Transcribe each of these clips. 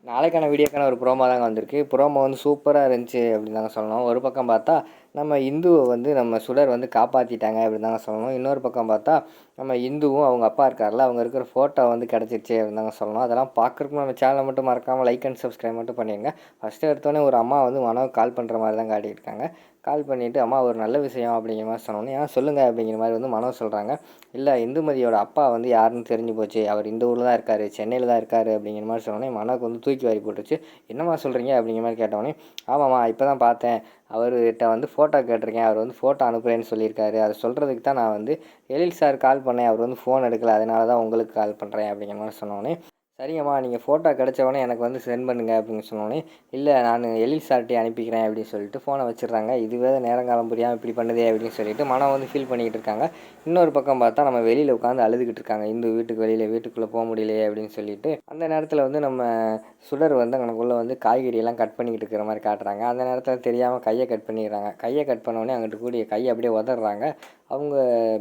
நாளைக்கான வீடியோக்கான ஒரு ப்ரோமோ தாங்க வந்திருக்கு. ப்ரோமோ வந்து சூப்பரா இருந்துச்சு அப்படின்னு தாங்க சொல்லணும். ஒரு பக்கம் பார்த்தா, நம்ம இந்துவ வந்து நம்ம சுடர் வந்து காப்பாத்திட்டாங்க அப்படின்னு தாங்க சொல்லணும். இன்னொரு பக்கம் பார்த்தா, நம்ம இந்துவும் அவங்க அப்பா இருக்கார்ல, அவங்க இருக்கிற ஃபோட்டோ வந்து கிடச்சிருச்சு அப்படின்னு தாங்க சொல்லணும். அதெல்லாம் பார்க்குறதுக்கு நம்ம சேனலை மட்டும் மறக்காம லைக் அண்ட் சப்ஸ்கிரைப் மட்டும் பண்ணிடுங்க. ஃபஸ்ட்டு எடுத்தோடனே ஒரு அம்மா வந்து மனோவுக்கு கால் பண்ணுற மாதிரி தான் காட்டியிருக்காங்க. கால் பண்ணிவிட்டு, அம்மா ஒரு நல்ல விஷயம் அப்படிங்கிற மாதிரி சொன்னோன்னே, சொல்லுங்கள் அப்படிங்கிற மாதிரி வந்து மனோ சொல்கிறாங்க. இல்லை இந்துமதியோட அப்பா வந்து யாருன்னு தெரிஞ்சு போச்சு. அவர் இந்த ஊரில் தான் இருக்கார், சென்னையில் தான் இருக்கார் அப்படிங்கிற மாதிரி சொன்னோன்னே மனோக்கு வந்து தூக்கி வாரி போட்டுச்சு. என்னம்மா சொல்கிறீங்க அப்படிங்கிற மாதிரி கேட்டோடனே, ஆமாம்மா இப்போ தான் பார்த்தேன். அவர்கிட்ட வந்து ஃபோட்டோ கேட்டிருக்கேன். அவர் வந்து ஃபோட்டோ அனுப்புகிறேன்னு சொல்லியிருக்காரு. அதை சொல்கிறதுக்கு தான் நான் வந்து எழில் சார் கால் பண்ணேன். அவர் வந்து ஃபோன் எடுக்கல. அதனால தான் உங்களுக்கு கால் பண்ணுறேன் அப்படிங்கிற மாதிரி சொன்னோன்னே, சரிங்கம்மா நீங்கள் ஃபோட்டோ கிடச்சவொடனே எனக்கு வந்து சென்ட் பண்ணுங்க அப்படின்னு சொன்னோன்னே, இல்லை நான் எழில் சார்ட்டே அனுப்பிக்கிறேன் அப்படின்னு சொல்லிட்டு ஃபோனை வச்சிடுறாங்க. இதுவே நேரங்காலம் புரியாமல் இப்படி பண்ணுதே அப்படின்னு சொல்லிட்டு மனம் வந்து ஃபீல் பண்ணிக்கிட்டு இருக்காங்க. இன்னொரு பக்கம் பார்த்தா நம்ம வெளியில் உட்காந்து அழுதுகிட்டு இருக்காங்க. இந்து வீட்டுக்கு வெளியில் வீட்டுக்குள்ளே போக முடியலையே அப்படின்னு சொல்லிட்டு, அந்த நேரத்தில் வந்து நம்ம சுடர் வந்து அங்கனக்குள்ளே வந்து காய்கறியெல்லாம் கட் பண்ணிக்கிட்டு இருக்கிற மாதிரி காட்டுறாங்க. அந்த நேரத்தில் தெரியாமல் கையை கட் பண்ணிடுறாங்க. கையை கட் பண்ணோடனே அங்கிட்டு கூடிய கையை அப்படியே உதறாங்க. அவங்க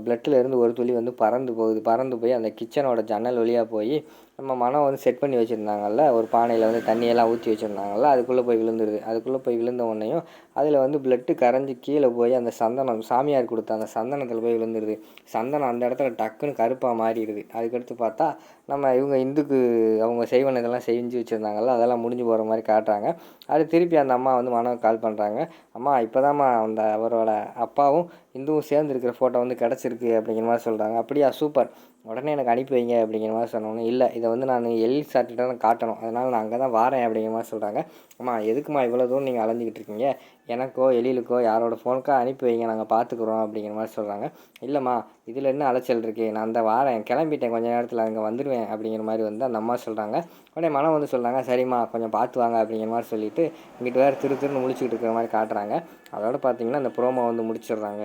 பிளட்டில் இருந்து ஒரு துளி வந்து பறந்து போகுது. பறந்து போய் அந்த கிச்சனோட ஜன்னல் வழியாக போய் நம்ம மனம் வந்து செட் பண்ணி வச்சுருந்தாங்கல்ல, ஒரு பானையில் வந்து தண்ணியெல்லாம் ஊற்றி வச்சுருந்தாங்கல்ல, அதுக்குள்ளே போய் விழுந்துருது. அதுக்குள்ளே போய் விழுந்த உடனேயும் அதில் வந்து பிளட்டு கரைஞ்சி கீழே போய் அந்த சந்தனம் சாமியார் கொடுத்த அந்த சந்தனத்தில் போய் விழுந்துருது. சந்தனம் அந்த இடத்துல டக்குன்னு கருப்பாக மாறிடுது. அதுக்கடுத்து பார்த்தா நம்ம இவங்க இந்துக்கு அவங்க செய்வன இதெல்லாம் செஞ்சு வச்சுருந்தாங்கல்ல, அதெல்லாம் முடிஞ்சு போகிற மாதிரி காட்டுறாங்க. அது திருப்பி அந்த அம்மா வந்து மனோவுக்கு கால் பண்ணுறாங்க. அம்மா இப்போதாம்மா அந்த அவரோட அப்பாவும் இந்துவும் சேர்ந்து இருக்கிற ஃபோட்டோ வந்து கிடச்சிருக்கு அப்படிங்கிற மாதிரி சொல்கிறாங்க. அப்படியா சூப்பர், உடனே எனக்கு அனுப்பி வைங்க அப்படிங்கிற மாதிரி சொன்னோன்னே, இல்லை இதை வந்து நான் எழில் சார்கிட்ட தான் காட்டணும், அதனால் நான் அங்கே தான் வாரேன் அப்படிங்கிற மாதிரி சொல்கிறாங்க. அம்மா எதுக்குமா இவ்வளோ தூரம் நீங்கள் அலைஞ்சிக்கிட்டு இருக்கீங்க, எனக்கோ எழிலுக்கோ யாரோட ஃபோனுக்கோ அனுப்பி வைங்க, நாங்கள் பார்த்துக்குறோம் அப்படிங்கிற மாதிரி சொல்கிறாங்க. இல்லைம்மா இதில் என்ன அலைச்சல் இருக்குது, நான் அந்த வாரேன் கிளம்பிட்டேன், கொஞ்சம் நேரத்தில் அங்கே வந்துடுவேன் அப்படிங்கிற மாதிரி வந்து அந்த அம்மா சொல்கிறாங்க. உடனே மனம் வந்து சொல்கிறாங்க, சரிம்மா கொஞ்சம் பார்த்து வாங்க அப்படிங்கிற மாதிரி சொல்லிவிட்டு இங்கிட்டு வேறு திருன்னு முழிச்சிக்கிட்டு இருக்கிற மாதிரி காட்டுறாங்க. அதோட பார்த்தீங்கன்னா அந்த ப்ரோமோ வந்து முடிச்சிடுறாங்க.